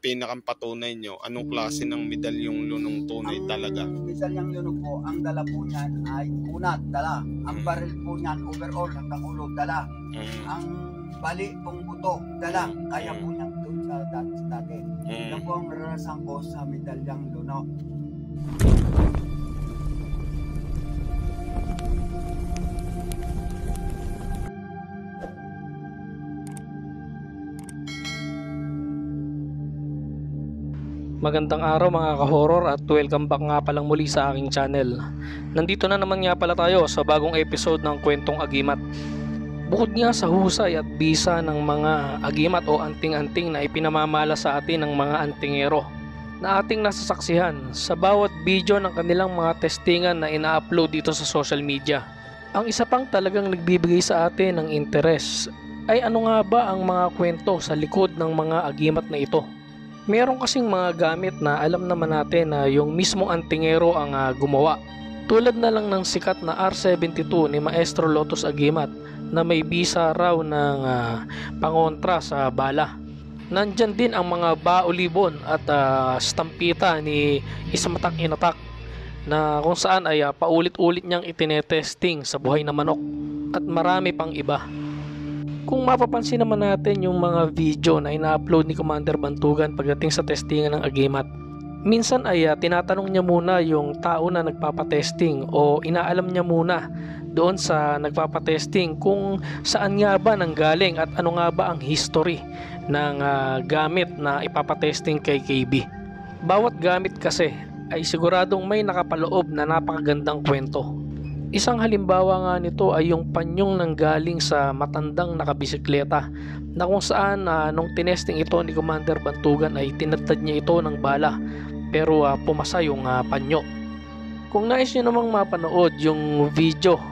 Pinakampatunay nyo, anong klase ng medalyong lunong tunay talaga? Ang medalyang lunong po, ang dala po niyan ay kunat, dala. Ang baril po niyan, overall, hanggang ulo, dala. Ang bali pong buto, dala. Kaya po niyan doon sa dati. Yan po ang naranasan ko sa medalyang lunong. Magandang araw mga ka-horror at welcome back nga palang muli sa aking channel. Nandito na naman nga pala tayo sa bagong episode ng Kwentong Agimat. Bukod nga sa husay at bisa ng mga agimat o anting-anting na ipinamamala sa atin ng mga antingero na ating nasasaksihan sa bawat video ng kanilang mga testingan na ina-upload dito sa social media. Ang isa pang talagang nagbibigay sa atin ng interes ay ano nga ba ang mga kwento sa likod ng mga agimat na ito. Meron kasing mga gamit na alam naman natin na yung mismong antingero ang gumawa. Tulad na lang ng sikat na R72 ni Maestro Lotus Agimat na may bisa raw ng pangontra sa bala. Nandyan din ang mga baulibon at stampita ni Ismatak Inatak na kung saan ay paulit-ulit niyang itinetesting sa buhay na manok at marami pang iba. Kung mapapansin naman natin yung mga video na ina-upload ni Commander Bantugan pagdating sa testingan ng agimat, minsan ay tinatanong niya muna yung tao na nagpapatesting o inaalam niya muna doon sa nagpapatesting kung saan nga ba nanggaling at ano nga ba ang history ng gamit na ipapatesting kay KB. Bawat gamit kasi ay siguradong may nakapaloob na napakagandang kwento. Isang halimbawa nga nito ay yung panyong nanggaling sa matandang nakabisikleta na kung saan nung tinesting ito ni Commander Bantugan ay tinadtad niya ito ng bala pero pumasa yung panyo. Kung nais nyo namang mapanood yung video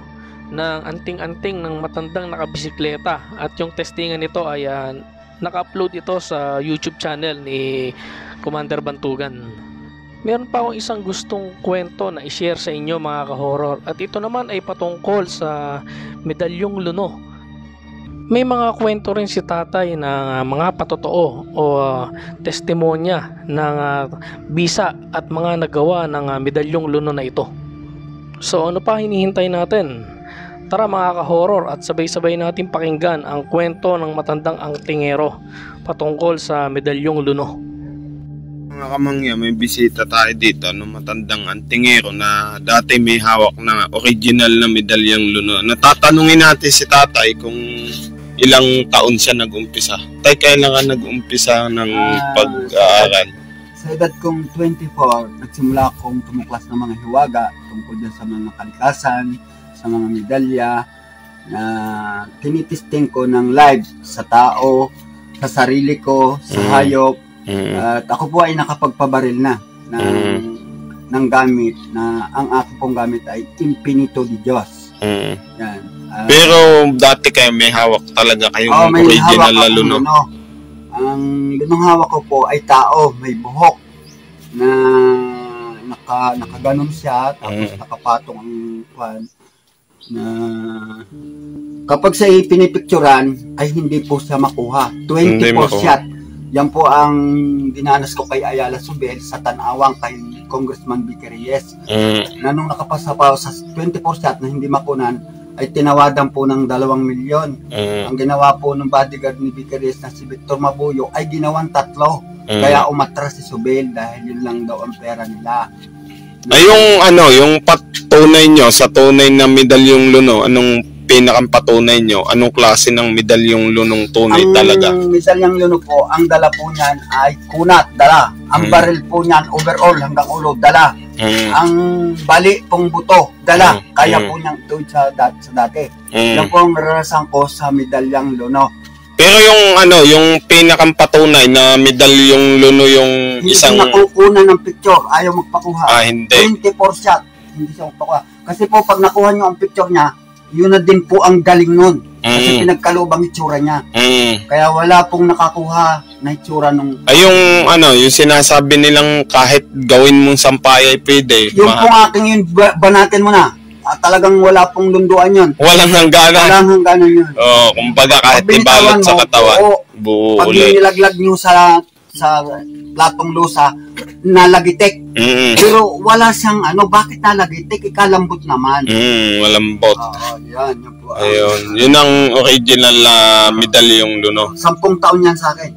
ng anting-anting ng matandang nakabisikleta at yung testingan nito ay naka-upload ito sa YouTube channel ni Commander Bantugan. Meron pa akong isang gustong kwento na i-share sa inyo mga ka-horror at ito naman ay patungkol sa medalyong luno. May mga kwento rin si tatay na mga patotoo o testimonya ng bisa at mga nagawa ng medalyong luno na ito. So ano pa hinihintay natin? Tara mga ka-horror at sabay-sabay natin pakinggan ang kwento ng matandang antingero patungkol sa medalyong luno. Mga kamangya, may bisita tayo dito ng matandang antingero na dati may hawak na original na medalyang luno. Natatanungin natin si tatay kung ilang taon siya nag-umpisa. Tay, kailan ka nag-umpisa ng pag-aaral? Sa edad kong 24, nagsimula akong tumuklas ng mga hiwaga tungkol dyan sa mga kalikasan, sa mga medalya na tinitisting ko ng live sa tao, sa sarili ko, sa hayop. At ako po ay nakapagpabaril na ng gamit na ang aking pong gamit ay Infinito de Dios. Yan. Pero dati kayo may hawak talaga kayong original na luno. Ang lunong hawak ko po ay tao, may buhok na nakaganon siya tapos nakapatong ang kwan na kapag sa pinipicturan ay hindi po siya makuha. 24 shot. Yan po ang dinanas ko kay Ayala Subel sa Tanawang kay Congressman Vicky Reyes. Na nung nakapasa pa sa 24 shot na hindi makunan, ay tinawadan po ng 2 milyon. Ang ginawa po ng bodyguard ni Vicky Reyes na si Victor Mabuyo ay ginawang 3. Kaya umatras si Subel dahil yun lang daw ang pera nila. Ay yung patunay nyo sa tunay na medalyong luno, anong pinakampatunay nyo? Anong klase ng medalyong lunong tunay talaga? Ang medalyang luno po, ang dala po niyan ay kunat, dala. Ang baril po niyan, overall hanggang ulo, dala. Ang bali pong buto, dala. Kaya po niyan doon sa dati. Yan po ang naranasan ko sa medalyang luno. Pero yung pinakampatunay na medalyong luno yung hindi isang... Hindi nakukuha ng picture, ayaw magpakuha. Hindi. 24 shot, hindi siya magpakuha. Kasi po pag nakuha niyo ang picture niya, yun na din po ang galing nun. Kasi pinagkalubang itsura niya. Kaya wala pong nakakuha na itsura nung... Ay, yung sinasabi nilang kahit gawin mong sampay ay pwede. Yung pong aking yun, banatin mo na. Talagang wala pong lunduan yun. Walang hangganan. Walang hangganan yun. Kumbaga kahit ibalot sa katawan. Pag nilaglag nyo sa sa platong lusa, nalagitik. Pero wala siyang bakit nalagitik? Ikalambot naman. Malambot. Yan po. Ayun, yun ang original na medalyong luno. 10 taon yan sa akin.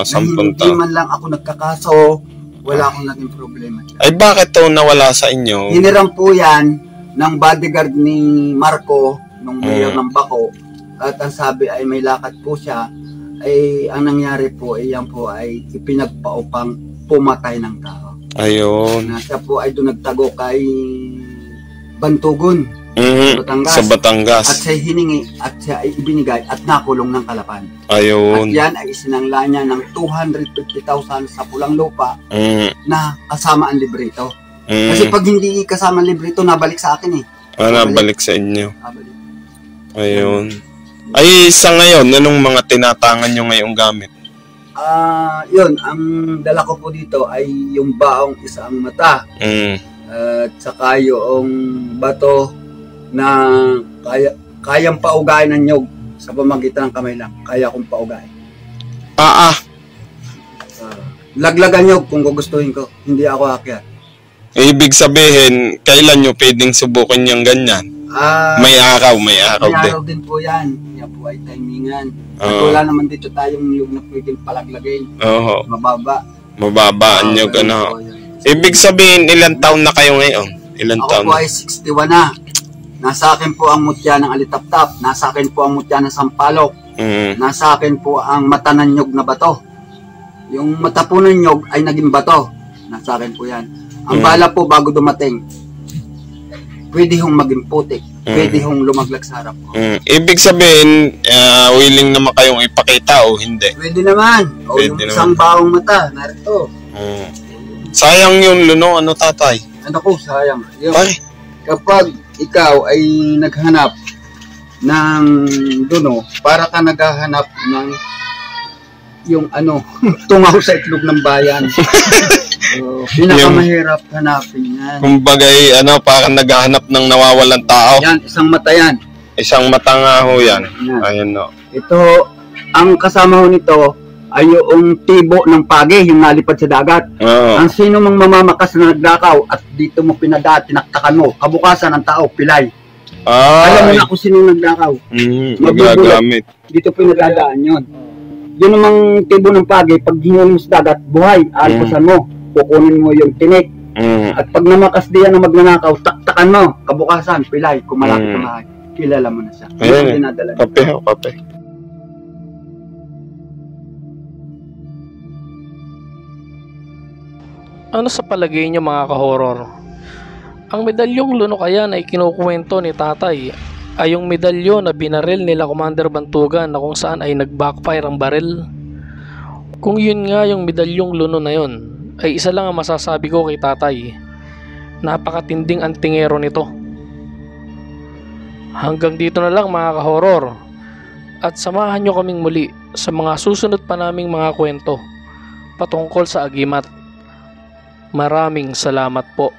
10 Hindi taon. man lang ako nagkakaso, wala akong naging problema. Ay, bakit to nawala sa inyo? Hiniram po yan ng bodyguard ni Marco, nung mayor ng Baco. At ang sabi ay may lakad po siya. Ay ang nangyari po ay yan po ay ipinagpaupang pumatay ng tao. Ayun. Na siya po ay doon nagtago kay Bantugon, Sa Batangas. at siya hiningi at siya ay ibinigay at nakulong ng Kalapan. Ayun. At yan ay isinangla niya ng 250,000 sa pulang lupa na kasama ang librito. Kasi pag hindi kasama ang librito, nabalik sa akin eh. Nabalik sa inyo. Nabalik. Ayun. Ay, sa ngayon, anong mga tinatangan nyo ngayong gamit? Yun, ang dala ko po dito ay yung baong isang mata. At saka yung bato na kayang paugain ng nyog sa pamagitan ng kamay lang. Kaya kong paugain. Laglagan nyog kung gugustuhin ko. Hindi ako akyat. Ibig sabihin, kailan nyo pwedeng subukin yung ganyan? May araw din. May araw din po yan. Yan po ay timingan. At wala naman dito tayong nyog na pwedeng palaglagin. Mababa ang nyog, Ibig sabihin, ilang taon na kayo ngayon? Ako po ay 61 na. Nasa akin po ang mutya ng alitaptap. Nasa akin po ang mutya ng sampalok. Nasa akin po ang mata ng nyog na bato. Yung mata po ng nyog ay naging bato. Nasa akin po yan. Ang bala po bago dumating, pwede hong maging putik. Pwede hong lumaglag sa harap ko. Ibig sabihin, willing naman kayong ipakita o hindi? Pwede naman. O yung isang baong mata, narito. Sayang yung luno, tatay? Ano ko, sayang. Ay. Kapag ikaw ay naghanap ng duno, para ka naghahanap ng yung tungaw sa itlog ng bayan. So, pinakamahirap hanapin yan. Kumbaga, parang naghahanap ng nawawalang tao. Yan, isang mata yan. Isang mata nga ho yan. Ayan no. Ito, ang kasama ho nito ay yung tibo ng pagi, yung nalipad sa dagat. Ang sino mang mamamakas na naglakaw at dito mo tinaktakan mo, kabukasan ng tao, pilay. Alam mo na kung sino naglakaw. Magagamit. Dito pinagdadaan yun. Yun namang tibo ng pagi, pag hinulong sa dagat, buhay, alpasan mo, kukunin mo yung tinik. At pag namakas diyan na magnanakaw, taktakan mo, kabukasan, pilay, kung malapit na mahay, kilala mo na siya. Ayan, kape. Ano sa palagay niyo mga ka-horror? Ang medalyong luno kaya na ikinukwento ni tatay ay yung medalyo na binaril nila Commander Bantugan na kung saan ay nag-backfire ang baril. Kung yun nga yung medalyong luno na yun, ay isa lang ang masasabi ko kay tatay. Napakatinding antingero nito. Hanggang dito na lang mga ka-horror. At samahan nyo kaming muli sa mga susunod pa naming mga kwento patungkol sa agimat. Maraming salamat po.